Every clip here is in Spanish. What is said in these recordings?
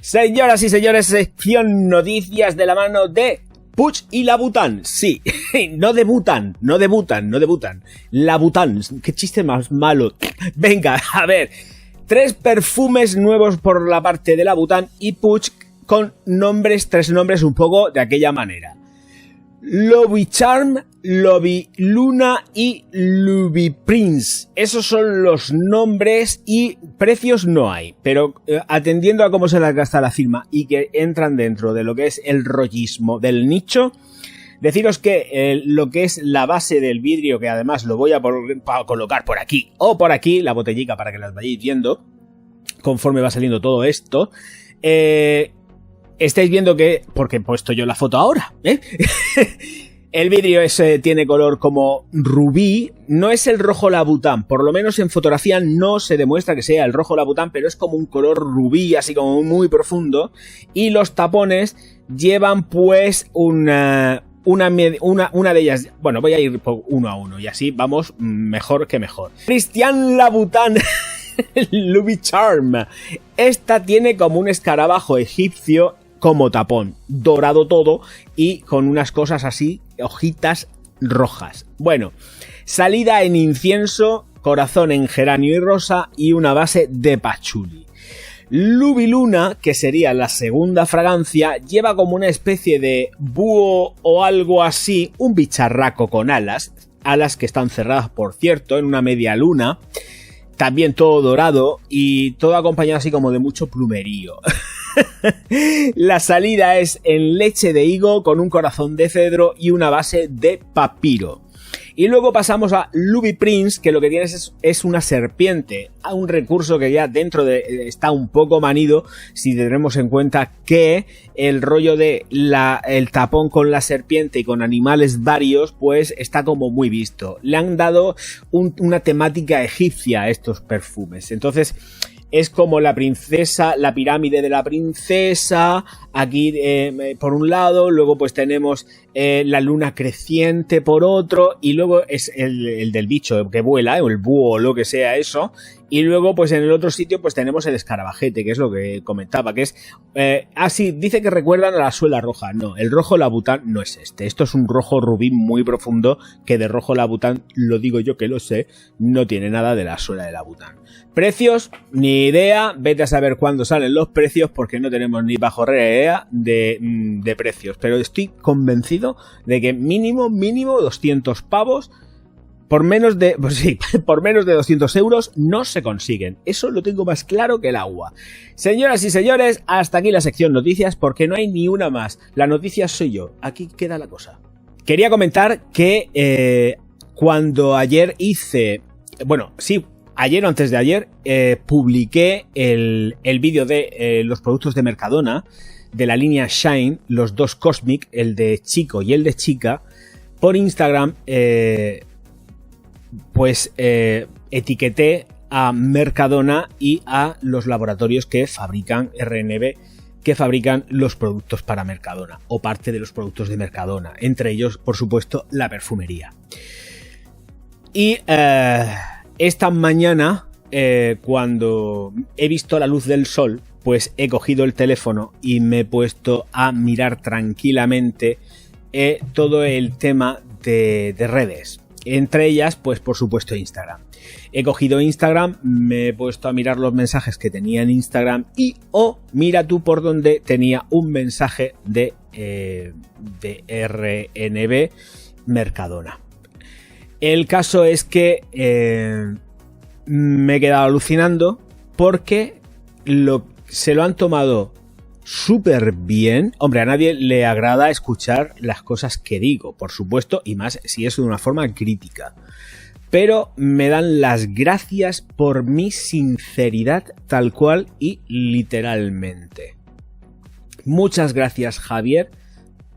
Señoras y señores, sección noticias de la mano de Puig y Labutan. Sí, no debutan. Labutan, qué chiste más malo. Venga, a ver. 3 perfumes nuevos por la parte de Labutan y Puig con nombres, 3 nombres un poco de aquella manera. Lovicharm, Loviluna y Loviprince. Esos son los nombres y precios no hay. Pero atendiendo a cómo se las gasta la firma y que entran dentro de lo que es el rollismo del nicho, deciros que lo que es la base del vidrio, que además lo voy a colocar por aquí o por aquí, la botellica para que las vayáis viendo conforme va saliendo todo esto. Estáis viendo que, porque he puesto yo la foto ahora, el vidrio tiene color como rubí, no es el rojo Labutan, por lo menos en fotografía no se demuestra que sea el rojo Labutan, pero es como un color rubí, así como muy profundo, y los tapones llevan pues una de ellas, bueno, voy a ir uno a uno y así vamos mejor que mejor. Christian Labutan Lovicharm. Esta tiene como un escarabajo egipcio como tapón, dorado todo y con unas cosas así, hojitas rojas. Bueno, salida en incienso, corazón en geranio y rosa y una base de patchouli. Loviluna, que sería la segunda fragancia, lleva como una especie de búho o algo así, un bicharraco con alas que están cerradas, por cierto, en una media luna. También todo dorado y todo acompañado así como de mucho plumerío. La salida es en leche de higo con un corazón de cedro y una base de papiro. Y luego pasamos a Loviprince, que lo que tienes es una serpiente, a un recurso que ya dentro de está un poco manido si tenemos en cuenta que el rollo de el tapón con la serpiente y con animales varios pues está como muy visto. Le han dado una temática egipcia a estos perfumes, entonces es como la princesa, la pirámide de la princesa, aquí por un lado, luego pues tenemos la luna creciente por otro, y luego es el del bicho que vuela, o el búho o lo que sea eso, y luego pues en el otro sitio pues tenemos el escarabajete, que es lo que comentaba, que es, sí, dice que recuerdan a la suela roja. No, el rojo Labutan no es esto es un rojo rubí muy profundo, que de rojo Labutan, lo digo yo que lo sé, no tiene nada de la suela de Labutan. Precios, ni idea, vete a saber cuándo salen los precios porque no tenemos ni idea de precios, pero estoy convencido de que mínimo 200 pavos por menos de, pues sí, por menos de 200 euros no se consiguen. Eso lo tengo más claro que el agua. Señoras y señores, hasta aquí la sección noticias porque no hay ni una más. La noticia soy yo. Aquí queda la cosa. Quería comentar que cuando ayer ayer o antes de ayer publiqué el vídeo de los productos de Mercadona de la línea Shine, los dos Cosmic, el de chico y el de chica, por Instagram. Etiqueté a Mercadona y a los laboratorios que fabrican RNB, que fabrican los productos para Mercadona o parte de los productos de Mercadona, entre ellos, por supuesto, la perfumería. Y esta mañana, cuando he visto la luz del sol, pues he cogido el teléfono y me he puesto a mirar tranquilamente todo el tema de redes. Entre ellas, pues por supuesto Instagram. He cogido Instagram, me he puesto a mirar los mensajes que tenía en Instagram y mira tú por donde tenía un mensaje de RNB Mercadona. El caso es que me he quedado alucinando porque se lo han tomado súper bien. Hombre, a nadie le agrada escuchar las cosas que digo, por supuesto, y más si es de una forma crítica. Pero me dan las gracias por mi sinceridad tal cual y literalmente. Muchas gracias, Javier,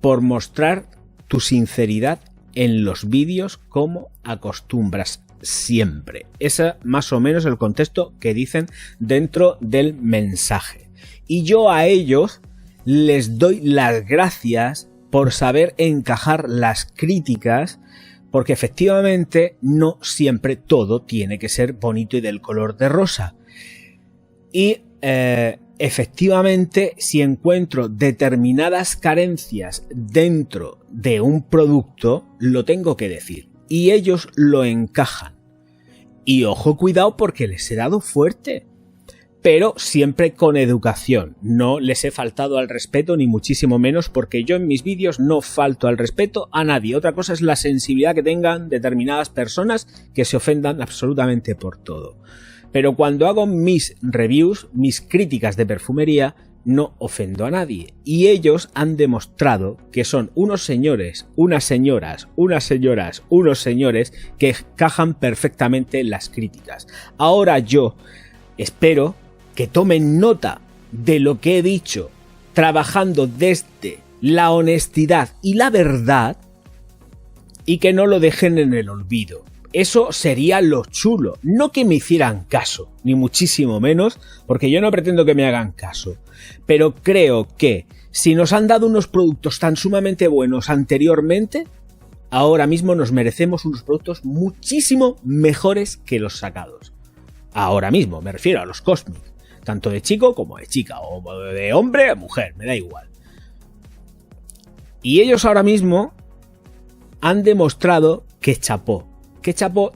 por mostrar tu sinceridad en los vídeos como acostumbras siempre. Ese es más o menos el contexto que dicen dentro del mensaje. Y yo a ellos les doy las gracias por saber encajar las críticas, porque efectivamente no siempre todo tiene que ser bonito y del color de rosa. Y efectivamente, si encuentro determinadas carencias dentro de un producto, lo tengo que decir. Y ellos lo encajan. Y ojo, cuidado, porque les he dado fuerte. Pero siempre con educación. No les he faltado al respeto, ni muchísimo menos, porque yo en mis vídeos no falto al respeto a nadie. Otra cosa es la sensibilidad que tengan determinadas personas que se ofendan absolutamente por todo. Pero cuando hago mis reviews, mis críticas de perfumería, no ofendo a nadie. Y ellos han demostrado que son unos señores, unas señoras, unos señores que encajan perfectamente en las críticas. Ahora yo espero que tomen nota de lo que he dicho, trabajando desde la honestidad y la verdad, y que no lo dejen en el olvido. Eso sería lo chulo, no que me hicieran caso, ni muchísimo menos, porque yo no pretendo que me hagan caso, pero creo que si nos han dado unos productos tan sumamente buenos anteriormente, ahora mismo nos merecemos unos productos muchísimo mejores que los sacados. Ahora mismo, me refiero a los Cosmic, tanto de chico como de chica, o de hombre a mujer, me da igual. Y ellos ahora mismo han demostrado que chapó,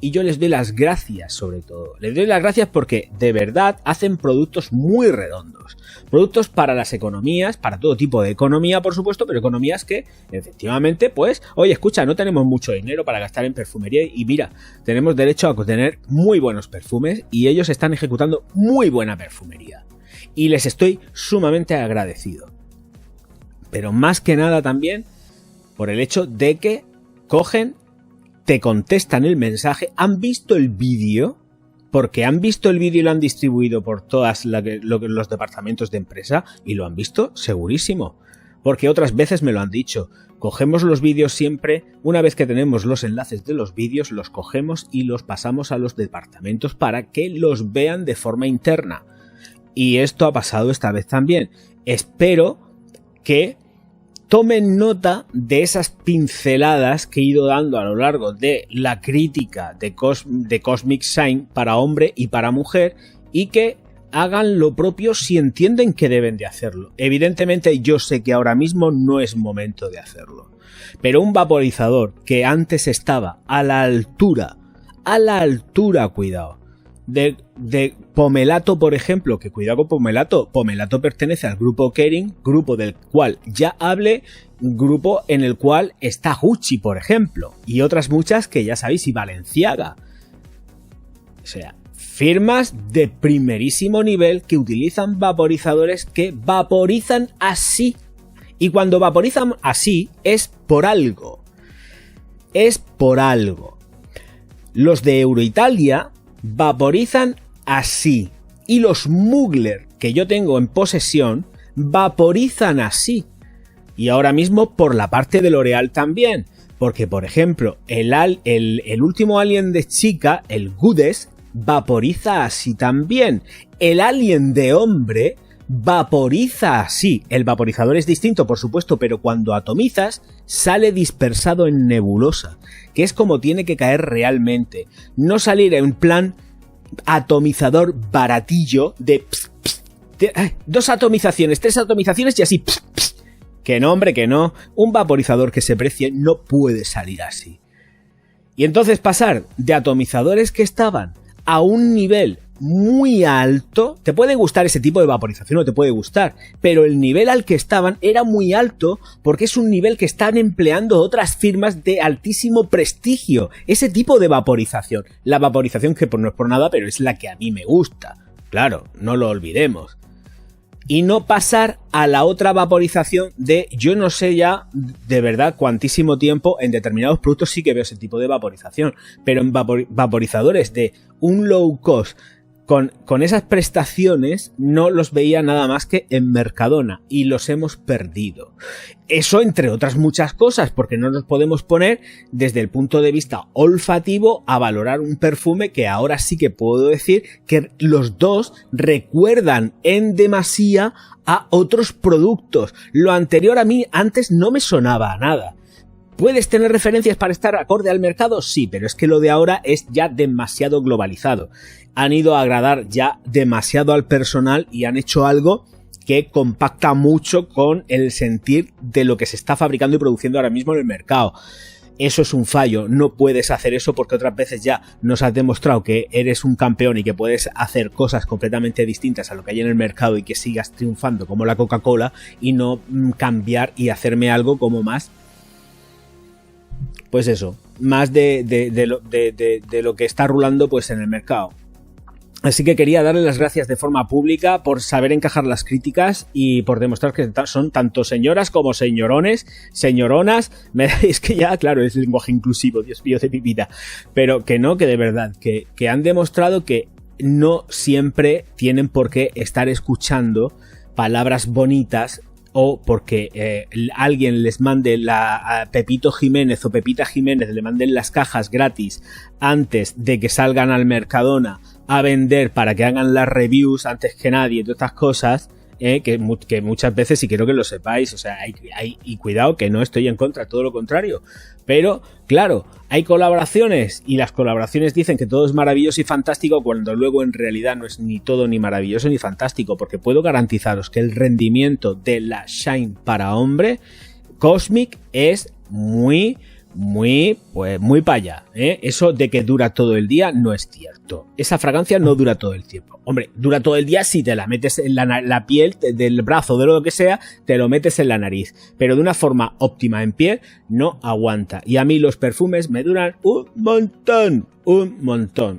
y yo les doy las gracias sobre todo. Les doy las gracias porque de verdad hacen productos muy redondos. Productos para las economías, para todo tipo de economía, por supuesto, pero economías que efectivamente, pues, oye, escucha, no tenemos mucho dinero para gastar en perfumería y mira, tenemos derecho a tener muy buenos perfumes y ellos están ejecutando muy buena perfumería. Y les estoy sumamente agradecido. Pero más que nada también por el hecho de que cogen, te contestan el mensaje, han visto el vídeo, porque han visto el vídeo y lo han distribuido por todos los departamentos de empresa y lo han visto segurísimo, porque otras veces me lo han dicho. Cogemos los vídeos siempre, una vez que tenemos los enlaces de los vídeos, los cogemos y los pasamos a los departamentos para que los vean de forma interna. Y esto ha pasado esta vez también. Espero que tomen nota de esas pinceladas que he ido dando a lo largo de la crítica de Cosmic Shine para hombre y para mujer y que hagan lo propio si entienden que deben de hacerlo. Evidentemente yo sé que ahora mismo no es momento de hacerlo, pero un vaporizador que antes estaba a la altura, cuidado, de Pomelato, por ejemplo, que cuidado con Pomelato. Pomelato pertenece al grupo Kering, grupo del cual ya hablé, grupo en el cual está Gucci, por ejemplo, y otras muchas que ya sabéis, y Balenciaga. O sea, firmas de primerísimo nivel que utilizan vaporizadores que vaporizan así. Y cuando vaporizan así es por algo. Es por algo. Los de Euroitalia vaporizan así. Y los Mugler que yo tengo en posesión vaporizan así. Y ahora mismo por la parte de L'Oréal también. Porque, por ejemplo, el último Alien de chica, el Goodest, vaporiza así también. El Alien de hombre vaporiza así. El vaporizador es distinto, por supuesto, pero cuando atomizas sale dispersado en nebulosa, que es como tiene que caer realmente. No salir en plan atomizador baratillo de 2 atomizaciones, 3 atomizaciones y así. Que no, hombre, que no. Un vaporizador que se precie no puede salir así. Y entonces pasar de atomizadores que estaban a un nivel muy alto, te puede gustar ese tipo de vaporización o te puede gustar, pero el nivel al que estaban era muy alto porque es un nivel que están empleando otras firmas de altísimo prestigio, ese tipo de vaporización, la vaporización que no es por nada, pero es la que a mí me gusta, claro, no lo olvidemos. Y no pasar a la otra vaporización de, yo no sé ya de verdad cuantísimo tiempo, en determinados productos sí que veo ese tipo de vaporización, pero en vaporizadores de un low cost con esas prestaciones no los veía nada más que en Mercadona y los hemos perdido. Eso entre otras muchas cosas, porque no nos podemos poner desde el punto de vista olfativo a valorar un perfume que ahora sí que puedo decir que los dos recuerdan en demasía a otros productos. Lo anterior a mí antes no me sonaba a nada. ¿Puedes tener referencias para estar acorde al mercado? Sí, pero es que lo de ahora es ya demasiado globalizado. Han ido a agradar ya demasiado al personal y han hecho algo que compacta mucho con el sentir de lo que se está fabricando y produciendo ahora mismo en el mercado. Eso es un fallo, no puedes hacer eso porque otras veces ya nos has demostrado que eres un campeón y que puedes hacer cosas completamente distintas a lo que hay en el mercado y que sigas triunfando como la Coca-Cola y no cambiar y hacerme algo como más, pues eso, más de lo que está rulando pues en el mercado. Así que quería darle las gracias de forma pública por saber encajar las críticas y por demostrar que son tanto señoras como señorones, señoronas. Es que ya, claro, es lenguaje inclusivo, Dios mío de mi vida. Pero que no, que de verdad, que han demostrado que no siempre tienen por qué estar escuchando palabras bonitas o porque alguien les mande a Pepito Jiménez o Pepita Jiménez le manden las cajas gratis antes de que salgan al Mercadona a vender para que hagan las reviews antes que nadie, todas estas cosas, que muchas veces, y quiero que lo sepáis, o sea, y cuidado que no estoy en contra, todo lo contrario, pero claro, hay colaboraciones y las colaboraciones dicen que todo es maravilloso y fantástico cuando luego en realidad no es ni todo ni maravilloso ni fantástico, porque puedo garantizaros que el rendimiento de la Shine para hombre Cosmic es muy para allá, ¿eh? Eso de que dura todo el día no es cierto. Esa fragancia no dura todo el tiempo. Hombre, dura todo el día si te la metes en la piel del brazo, de lo que sea, te lo metes en la nariz. Pero de una forma óptima en piel, no aguanta. Y a mí los perfumes me duran un montón.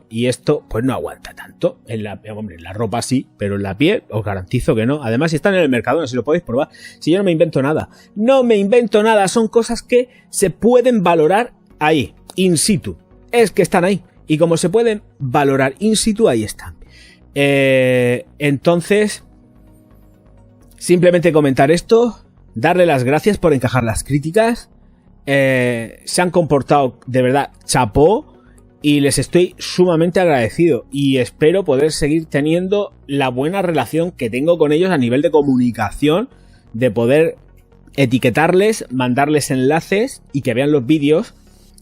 Y esto, pues no aguanta tanto. En la ropa sí, pero en la piel os garantizo que no. Además, si están en el mercado, no si lo podéis probar. Si yo no me invento nada. No me invento nada. Son cosas que se pueden valorar ahí, in situ. Es que están ahí. Y como se pueden valorar in situ, ahí están. Entonces, simplemente comentar esto, darle las gracias por encajar las críticas. Se han comportado de verdad chapó y les estoy sumamente agradecido y espero poder seguir teniendo la buena relación que tengo con ellos a nivel de comunicación, de poder etiquetarles, mandarles enlaces y que vean los vídeos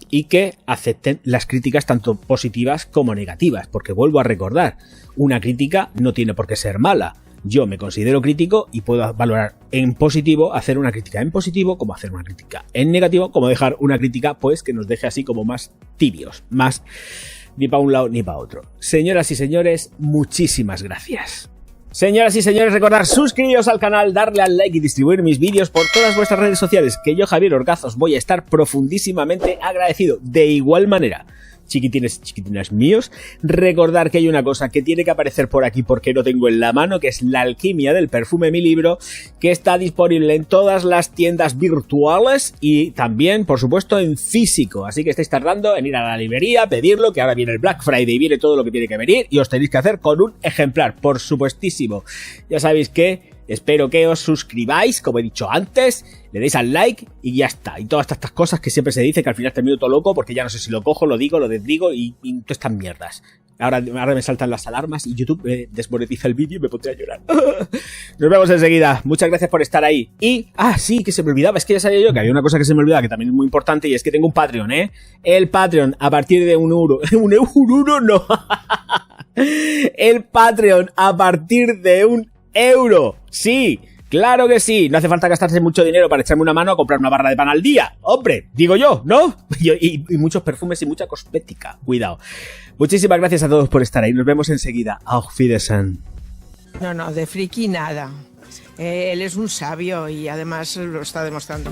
y que acepten las críticas tanto positivas como negativas, porque vuelvo a recordar, una crítica no tiene por qué ser mala. Yo me considero crítico y puedo valorar en positivo, hacer una crítica en positivo, como hacer una crítica en negativo, como dejar una crítica pues que nos deje así como más tibios, más ni para un lado ni para otro. Señoras y señores, muchísimas gracias. Señoras y señores, recordad suscribiros al canal, darle al like y distribuir mis vídeos por todas vuestras redes sociales, que yo, Javier Orgaz, os voy a estar profundísimamente agradecido. De igual manera, chiquitines y chiquitinas míos, recordar que hay una cosa que tiene que aparecer por aquí porque no tengo en la mano, que es La alquimia del perfume, mi libro, que está disponible en todas las tiendas virtuales y también, por supuesto, en físico. Así que estáis tardando en ir a la librería, pedirlo, que ahora viene el Black Friday, viene todo lo que tiene que venir y os tenéis que hacer con un ejemplar, por supuestísimo. Ya sabéis que espero que os suscribáis, como he dicho antes, le deis al like y ya está. Y todas estas cosas que siempre se dice, que al final termino todo loco porque ya no sé si lo cojo, lo digo, lo desdigo y todas estas mierdas. Ahora me saltan las alarmas y YouTube me desmonetiza el vídeo y me pondré a llorar. Nos vemos enseguida. Muchas gracias por estar ahí. Y, sí, que se me olvidaba, es que ya sabía yo que había una cosa que se me olvidaba que también es muy importante y es que tengo un Patreon, ¿eh? El Patreon a partir de un euro. ¿Un euro? No. El Patreon a partir de un euro. Sí, claro que sí. No hace falta gastarse mucho dinero para echarme una mano a comprar una barra de pan al día. Hombre, digo yo, ¿no? Y muchos perfumes y mucha cosmética. Cuidado. Muchísimas gracias a todos por estar ahí. Nos vemos enseguida. Auf Wiedersehen. No, de friki nada. Él es un sabio y además lo está demostrando.